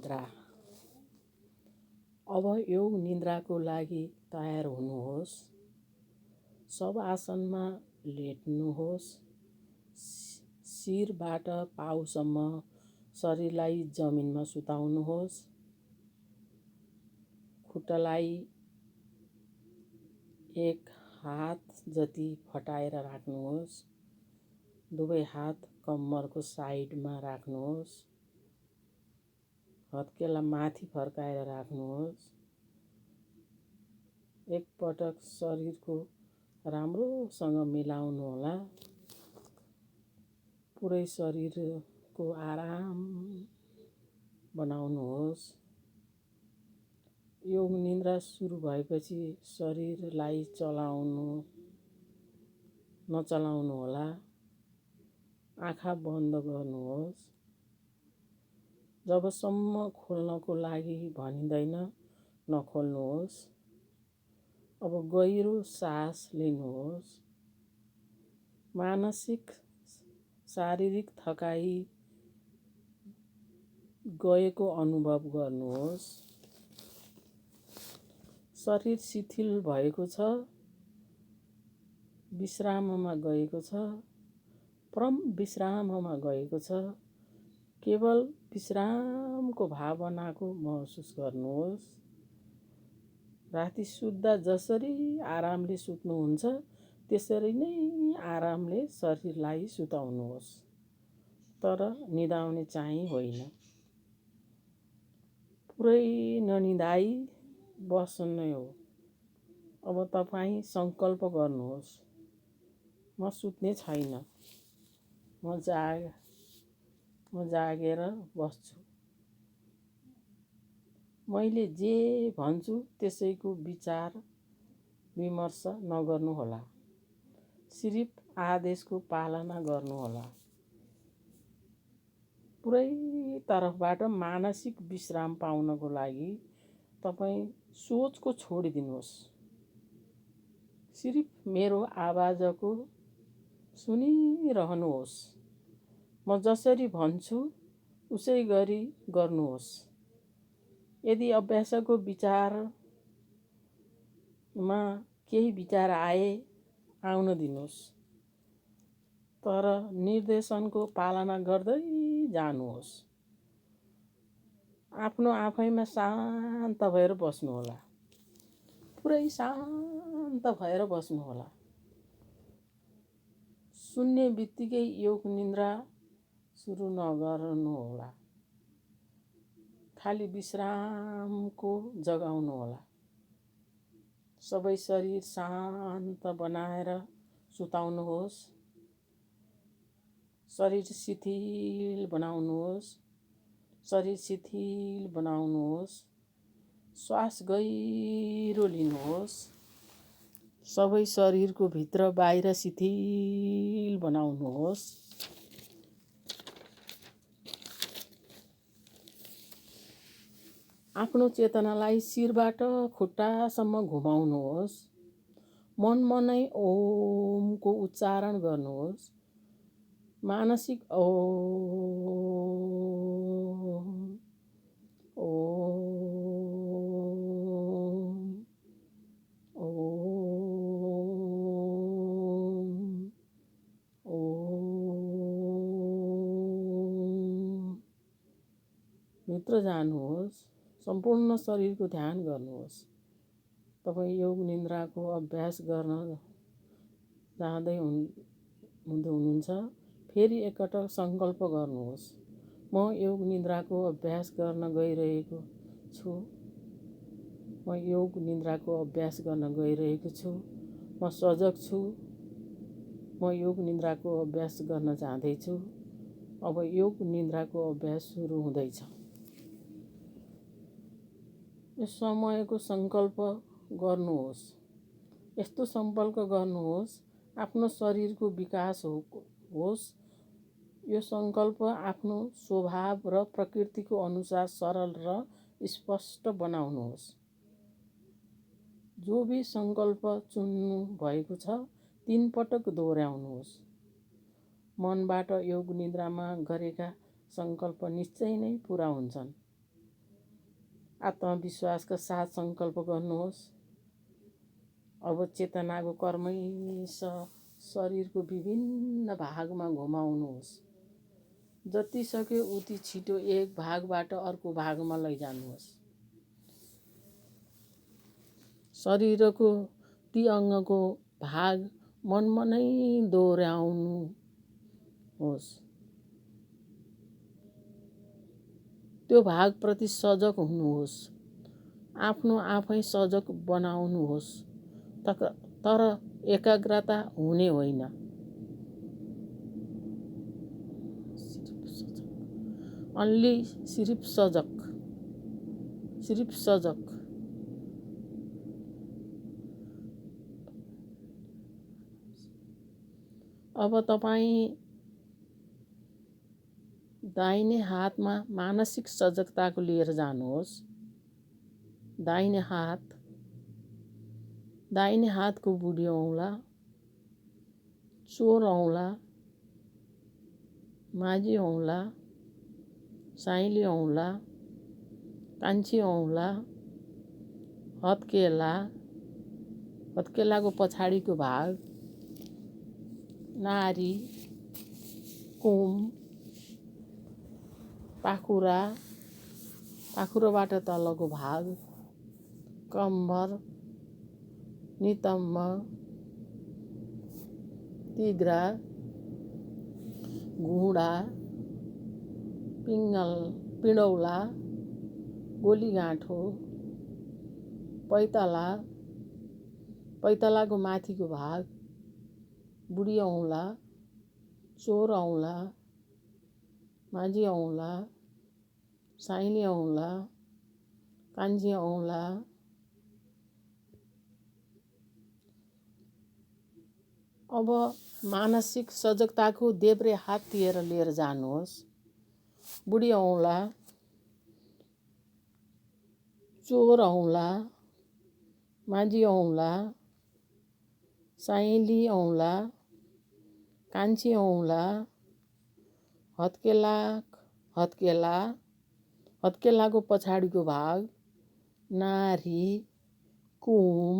निद्रा। अब योग निद्राको लागि तयार हुनुहोस्। सब आसनमा लेट्नुहोस्। शिरबाट पाउसम्म शरीरलाई जमिनमा सुताउनुहोस्। खुट्टालाई एक हात जति फटाएर राख्नुहोस्। दुवै हात कम्मरको साइडमा राख्नुहोस्। हत्केला माथि फर्काएर राख्नुहोस्। एक पटक शरीरको राम्रोसँग मिलाउनुहोला। पुरै शरीरको आराम बनाउनुहोस्। योग निद्रा सुरु भएपछि शरीरलाई नचलाउनुहोला। आँखा बन्द गर्नुहोस्। जबसम्म खोल्नको लागि भनिँदैन नखोल्नुहोस्। अब गहिरो सास लिनुहोस्। मानसिक शारीरिक थकाइ गएको अनुभव गर्नुहोस्। शरीर शिथिल भएको छ, विश्राममा गएको छ, परम विश्राममा गएको छ। केवल विश्रामको भावनाको महसुस गर्नुहोस्। राति सुत्दा जसरी आरामले सुत्नुहुन्छ त्यसरी नै आरामले शरीरलाई सुताउनुहोस्, तर निदाउने चाहिँ होइन। पुरै ननिदाई बस्नु हो। अब तपाईँ सङ्कल्प गर्नुहोस्, म सुत्ने छैन, म जागेर बस्छु। मैले जे भन्छु त्यसैको विचार विमर्श नगर्नुहोला। सिर्फ आदेशको पालना गर्नुहोला। पुरै तर्फबाट मानसिक विश्राम पाउनको लागि तपाईँ सोचको छोडिदिनुहोस्। सिर्फ मेरो आवाजको सुनिरहनुहोस्। म जसरी भन्छु उसै गरी गर्नुहोस्। यदि अभ्यासको विचारमा केही विचार आए आउन दिनुहोस्, तर निर्देशनको पालना गर्दै जानुहोस्। आफ्नो आफैमा शान्त भएर बस्नुहोला। पुरै शान्त भएर बस्नुहोला। सुन्ने बित्तिकै योग निद्रा सुरु नगर्नुहोला। खाली विश्रामको जगाउनुहोला। सबै शरीर शान्त बनाएर सुताउनुहोस्। शरीर शिथिल बनाउनुहोस्। शरीर शिथिल बनाउनुहोस्। श्वास गहिरो लिनुहोस्। सबै शरीरको भित्र बाहिर शिथिल बनाउनुहोस्। आफ्नो चेतनालाई शिरबाट खुट्टासम्म घुमाउनुहोस्। मनमा नै ओमको उच्चारण गर्नुहोस्। मानसिक ओम, ओम, ओम, ओम। भित्र जानुहोस्। सम्पूर्ण शरीरको ध्यान गर्नुहोस्। तपाईँ योग निद्राको अभ्यास गर्न जाँदै हुनुहुन्छ। फेरि एकपटक सङ्कल्प गर्नुहोस्, म योग निद्राको अभ्यास गर्न गइरहेको छु। म योग निद्राको अभ्यास गर्न गइरहेको छु। म सजग छु। म योग निद्राको अभ्यास गर्न जाँदैछु। अब योग निद्राको अभ्यास सुरु हुँदैछ। यस समयको सङ्कल्प गर्नुहोस्। यस्तो सङ्कल्प गर्नुहोस्, आफ्नो शरीरको विकास होस्। यो सङ्कल्प आफ्नो स्वभाव र प्रकृतिको अनुसार सरल र स्पष्ट बनाउनुहोस्। जो भी सङ्कल्प चुन्नु भएको छ 3 पटक दोहोऱ्याउनुहोस्। मनबाट योग निद्रामा गरेका सङ्कल्प निश्चय नै पुरा हुन्छन्। आत्मविश्वासका साथ सङ्कल्प गर्नुहोस्। अब चेतनाको कर्मश शरीरको विभिन्न भागमा घुमाउनुहोस्। जति सक्यो उति छिटो एक भागबाट अर्को भागमा लैजानुहोस्। शरीरको ती अङ्गको भाग मनमा नै दोहोऱ्याउनुहोस्। त्यो भागप्रति सजग हुनुहोस्। आफ्नो आफै सजग बनाउनुहोस्, तर एकाग्रता हुने होइन। अन्ली सिर्फ सजग। अब तपाईँ दाहिने हातमा मानसिक सजगताको लिएर जानुहोस्। दाहिने हातको बुढी औँला, चोर औँला, माझी औँला, साइली औँला, कान्छी औँला, हत्केलाको पछाडिको भाग, नारी, कुम, पाखुराबाट तलको भाग, कम्मर, नितम्ब, तिघ्रा, घुँडा, पिँडौला, गोलीगाँठो, पैतालाको माथिको भाग, बुढी औँला, चोर औँला, माझी औँला, साइली औँला, कान्छी औँला। अब मानसिक सजगताको देब्रे हाततिर लिएर जानुहोस्। बुढी औँला, चोर औँला, माझी औँला, साइली औँला, कान्छी औँला, हत्केलाको पछाडिको भाग, नारी, कुम,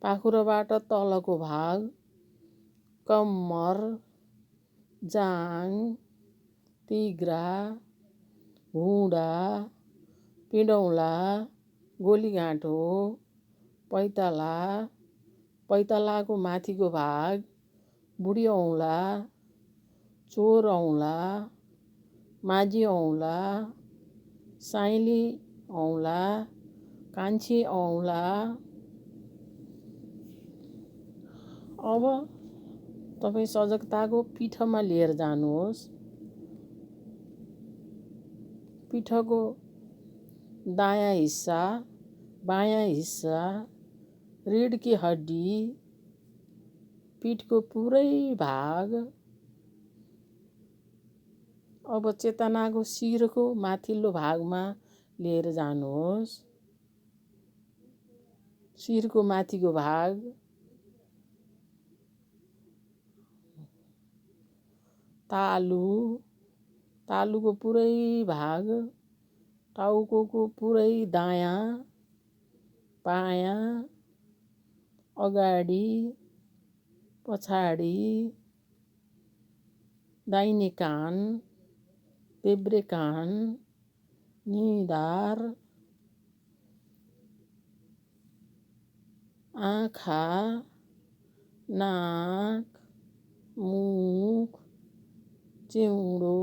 पाखुराबाट तलको भाग, कम्मर, जाङ, तिघ्रा, घुँडा, पिँडौला, गोलीगाँठो, पैतालाको माथिको भाग, बुढी औँला, चोर औँला, माझी औँला, साइली औँला, कान्छी औँला। अब तपाईँ सजगताको पीठमा लिएर जानुहोस्। पीठको दायाँ हिस्सा, बायाँ हिस्सा, रीढ की हड्डी, पीठको पुरै भाग। अब चेतनाको शिरको माथिल्लो भागमा लिएर जानुहोस्। शिरको माथिको भाग, तालुको पुरै भाग, टाउको पुरै दायाँ, बायाँ, अगाडि, पछाडि, दाहिने कान, देब्रे कान, निधार, आँखा, नाक, मुख, चिउँडो,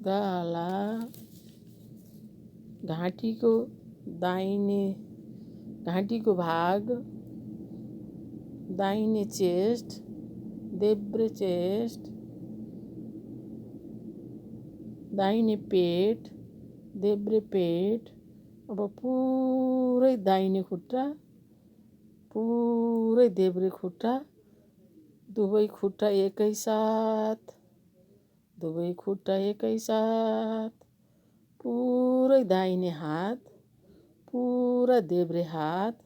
गाला, घाँटीको भाग, दाहिने चेस्ट, देब्रे चेस्ट, दाहिने पेट, देब्रे पेट। अब पुरै दाहिने खुट्टा, पुरै देब्रे खुट्टा, दुवै खुट्टा एकैसाथ, पुरै दाहिने हात, पुरा देब्रे हात,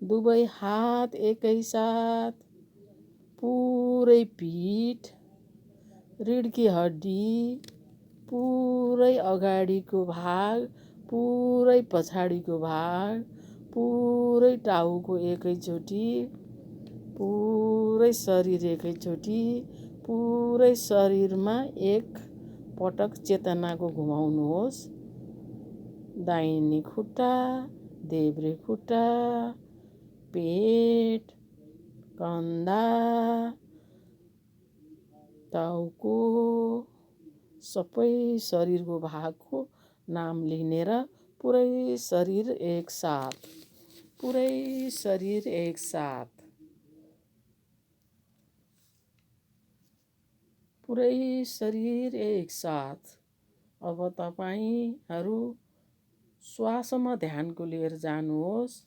दुवै हात एकैसाथ, पुरै पिठ, रीढ की हड्डी, पुरै पुरै अगाडिको भाग, पुरै पछाडिको भाग, पुरै टाउको एकैचोटि, पुरै शरीर एकैचोटि, पुरै शरीरमा एक पटक चेतनाको घुमाउनुहोस्। दाहिने खुट्टा, देब्रे खुट्टा, पेट, कन्धा, टाउको, सबै शरीरको भागको नाम लिनेर पुरै शरीर एकसाथ, पुरै शरीर एकसाथ, पुरै शरीर एकसाथ। अब तपाईँहरू श्वासमा ध्यानको लिएर जानुहोस्।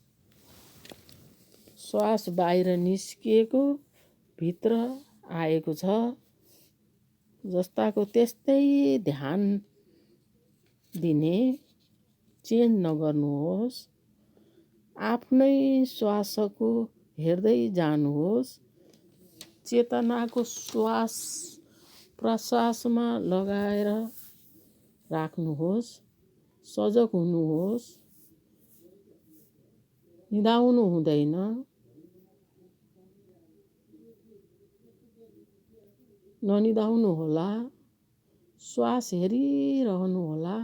श्वास बाहिर निस्किएको भित्र आएको छ जस्ताको त्यस्तै ध्यान दिने, चेन्ज नगर्नुहोस्। आफ्नै श्वासको हेर्दै जानुहोस्। चेतनाको श्वास प्रश्वासमा लगाएर राख्नुहोस्। सजग हुनुहोस्। निदाउनु हुँदैन। ननिदाउनुहोला। श्वास हेरिरहनुहोला।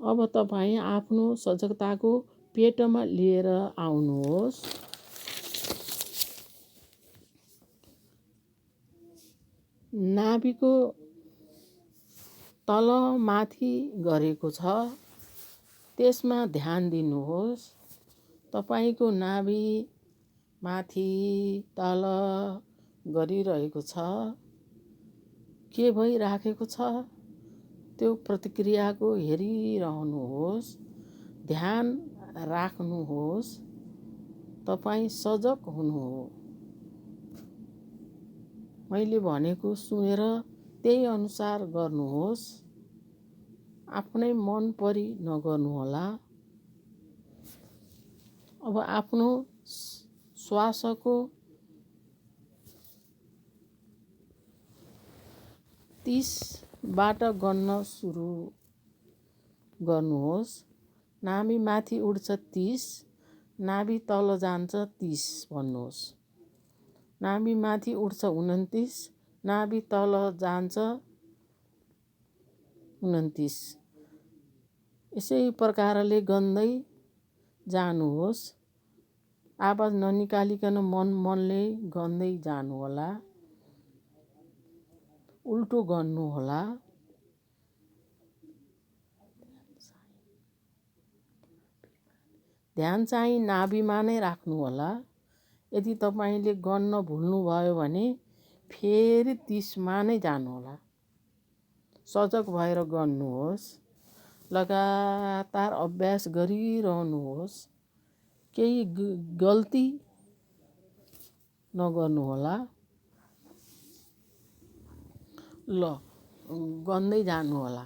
अब तपाईँ आफ्नो सजगताको पेटमा लिएर आउनुहोस्। नाभिको तल माथि गरेको छ, त्यसमा ध्यान दिनुहोस्। तपाईँको नाभि माथि तल गरिरहेको छ। के भइराखेको छ त्यो प्रतिक्रियाको हेरिरहनुहोस्। ध्यान राख्नुहोस्। तपाईँ सजग हुनु हो। मैले भनेको सुनेर त्यही अनुसार गर्नुहोस्। आफ्नै मन परी नगर्नुहोला। अब आफ्नो श्वासको 30 बाट गन्न सुरु गर्नुहोस्। नाभि माथि उठ्छ 30, नाभि तल जान्छ 30 भन्नुहोस्। नाभि माथि उठ्छ 29, नाभि तल जान्छ 29। यसै प्रकारले गन्दै जानुहोस्। आवाज ननिकालिकन मनले गन्दै जानुहोला। उल्टो गर्नुहोला। ध्यान चाहिँ नाभिमा नै राख्नुहोला। यदि तपाईँले गन्न भुल्नुभयो भने फेरि 30 मा नै जानुहोला। सजग भएर गर्नुहोस्। लगातार अभ्यास गरिरहनुहोस्। केही गल्ती नगर्नुहोला। ल गन्दै जानुहोला।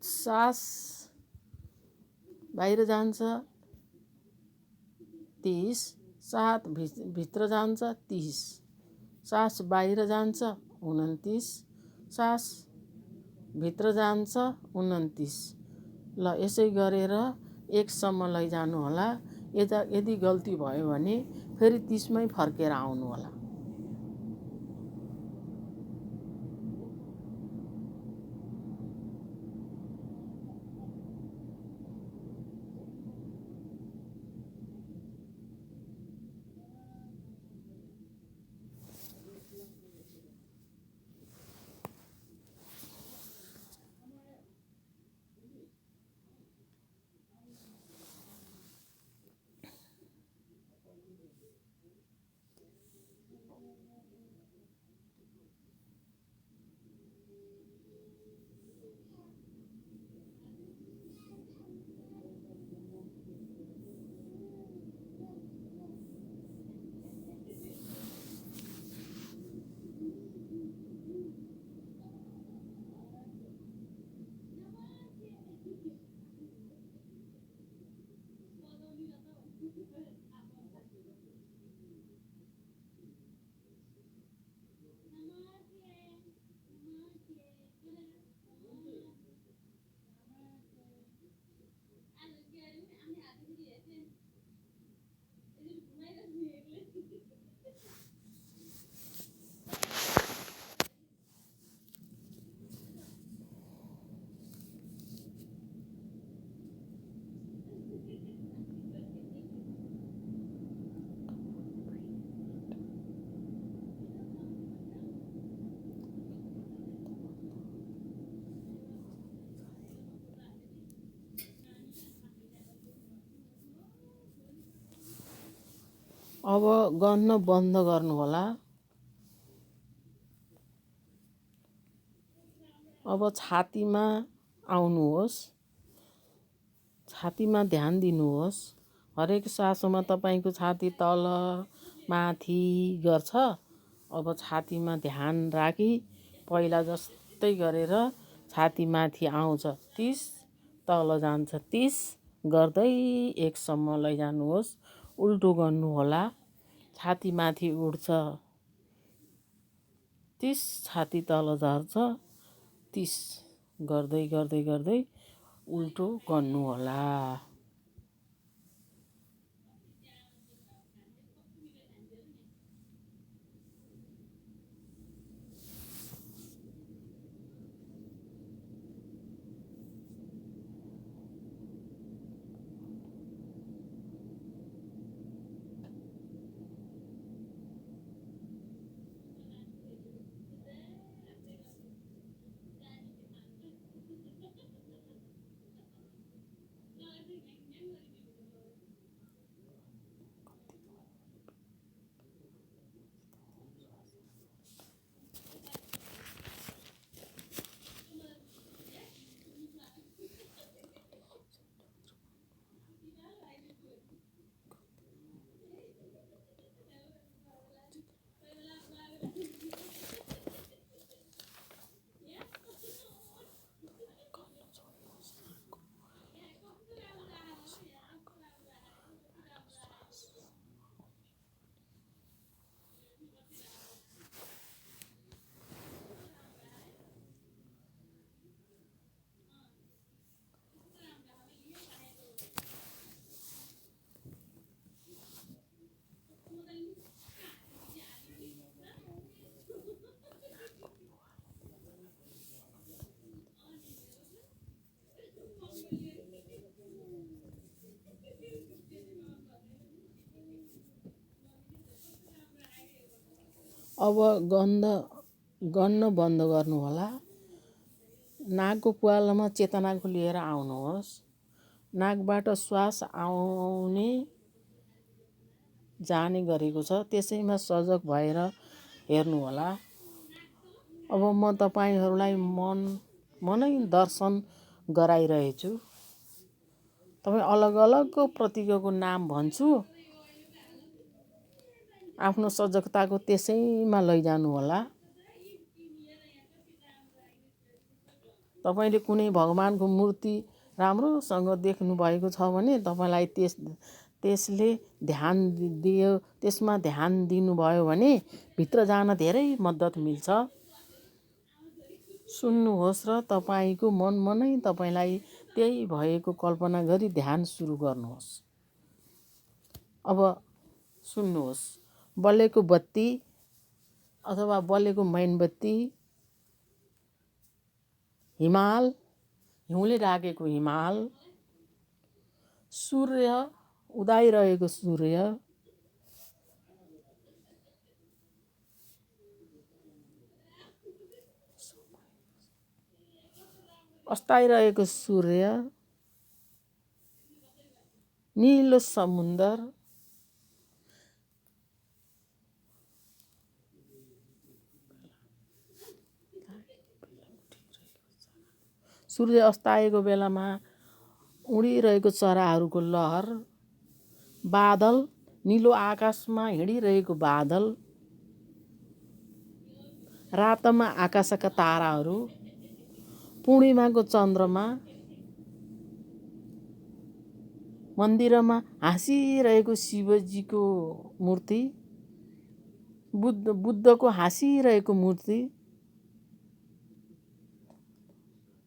सास बाहिर जान्छ 30, सास भित्र जान्छ 30, सास बाहिर जान्छ 29, सास भित्र जान्छ 29। ल यसै गरेर 1 सम्म लैजानुहोला। यदि गल्ती भयो भने फेरि 30 मै फर्केर आउनुहोला। अब गन्न बन्द गर्नुहोला। अब छातीमा आउनुहोस्। छातीमा ध्यान दिनुहोस्। हरेक सासमा तपाईँको छाती तल माथि गर्छ। अब छातीमा ध्यान राखी पहिला जस्तै गरेर छाती माथि आउँछ 30, तल जान्छ 30 गर्दै 1 सम्म लैजानुहोस्। उल्टो गर्नुहोला। छाती माथि उठ्छ 30, छाती तल झर्छ 30 गर्दै गर्दै गर्दै उल्टो गर्नुहोला। अब गन्न बन्द गर्नुहोला। नाकको प्वालमा चेतनाको लिएर आउनुहोस्। नाकबाट श्वास आउने जाने गरेको छ, त्यसैमा सजग भएर हेर्नुहोला। अब म तपाईँहरूलाई मनै दर्शन गराइरहेछु। तपाईँ अलग अलगको प्रतीकको नाम भन्छु। आफ्नो सजगताको त्यसैमा लैजानुहोला। तपाईँले कुनै भगवानको मूर्ति राम्रोसँग देख्नुभएको छ भने तपाईँलाई त्यसले त्यसमा ध्यान दिनुभयो भने भित्र जान धेरै मद्दत मिल्छ। सुन्नुहोस् र तपाईँको मनै तपाईँलाई त्यही भएको कल्पना गरी ध्यान सुरु गर्नुहोस्। अब सुन्नुहोस्। बलेको बत्ती अथवा बलेको मैनबत्ती, हिमाल, हिउँले ढाकेको हिमाल, सूर्य, उदाइरहेको सूर्य, अस्ताइरहेको सूर्य, निलो समुन्दर, सूर्य अस्ताएको बेलामा उडिरहेको चराहरूको लहर, बादल, निलो आकाशमा हिँडिरहेको बादल, रातमा आकाशका ताराहरू, पूर्णिमाको चन्द्रमा, मन्दिरमा हाँसिरहेको शिवजीको मूर्ति, बुद्धको हाँसिरहेको मूर्ति,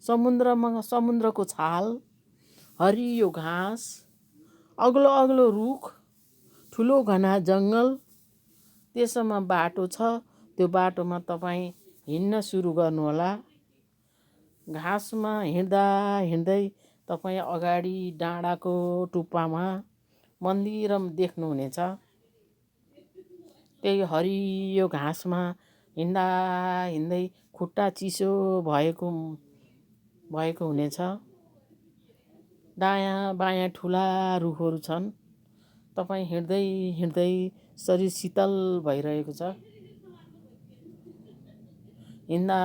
समुद्रको छाल, हरियो घाँस, अग्लो अग्लो रुख, ठुलो घना जङ्गल, त्यसमा बाटो छ। त्यो बाटोमा तपाईँ हिँड्न सुरु गर्नुहोला। घाँसमा हिँड्दा हिँड्दै तपाईँ अगाडि डाँडाको टुप्पामा मन्दिर देख्नुहुनेछ। त्यही हरियो घाँसमा हिँड्दा हिँड्दै खुट्टा चिसो भएको हुनेछ। दायाँ बायाँ ठुला रुखहरू छन्। तपाईँ हिँड्दै हिँड्दै शरीर शीतल भइरहेको छ। हिँड्दा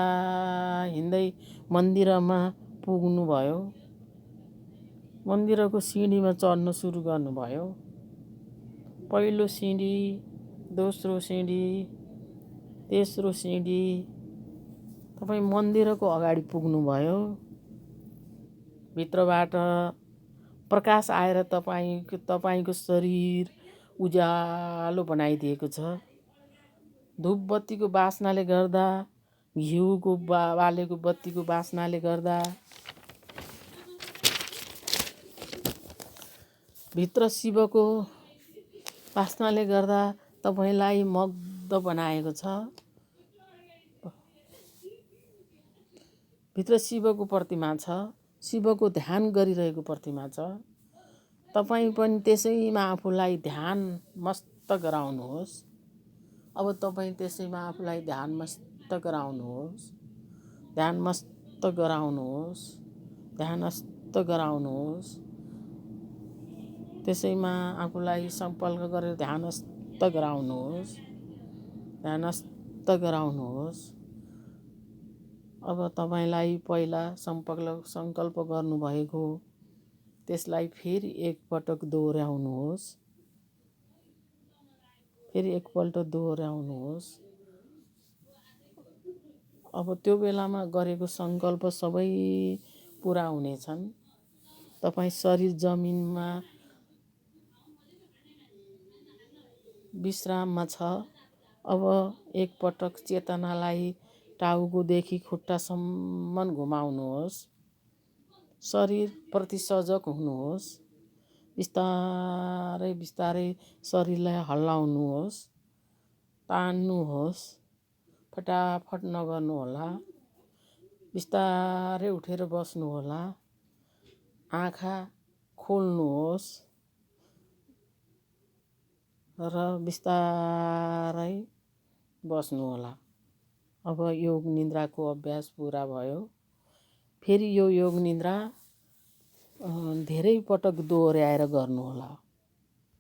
हिँड्दै मन्दिरमा पुग्नुभयो। मन्दिरको सिँढीमा चढ्न सुरु गर्नुभयो। पहिलो सिँढी, दोस्रो सिँढी, तेस्रो सिँढी। तपाईँ मन्दिरको अगाडि पुग्नुभयो। भित्रबाट प्रकाश आएर तपाईँको शरीर उज्यालो बनाइदिएको छ। धूपबत्तीको बास्नाले गर्दा, घिउको बालेको बत्तीको बास्नाले गर्दा भित्र शिवको बास्नाले गर्दा तपाईँलाई मग्न बनाएको छ। भित्र शिवको प्रतिमा छ। शिवको ध्यान गरिरहेको प्रतिमा छ। तपाईँ पनि त्यसैमा आफूलाई ध्यान मस्त गराउनुहोस्। अब तपाईँ त्यसैमा आफूलाई ध्यान मस्त गराउनुहोस्। ध्यान मस्त गराउनुहोस्। ध्यानस्थ गराउनुहोस्। त्यसैमा आफूलाई सम्पर्क गरेर ध्यानस्थ गराउनुहोस्। ध्यानस्थ गराउनुहोस्। अब तपाईँलाई पहिला सङ्कल्प गर्नुभएको त्यसलाई फेरि एकपटक दोहोऱ्याउनुहोस्। फेरि एकपल्ट दोहोऱ्याउनुहोस्। अब त्यो बेलामा गरेको सङ्कल्प सबै पुरा हुनेछन्। तपाईँ शरीर जमिनमा विश्राममा छ। अब एकपटक चेतनालाई टाउकोदेखि खुट्टासम्म घुमाउनुहोस्। शरीरप्रति सजग हुनुहोस्। बिस्तारै बिस्तारै शरीरलाई हल्लाउनुहोस्। तान्नुहोस्। फटाफट नगर्नुहोला। बिस्तारै उठेर बस्नुहोला। आँखा खोल्नुहोस् र बिस्तारै बस्नुहोला। अब योग निन्द्राको अभ्यास पुरा भयो। फेरि यो योग निन्द्रा धेरै पटक दोहोऱ्याएर गर्नुहोला।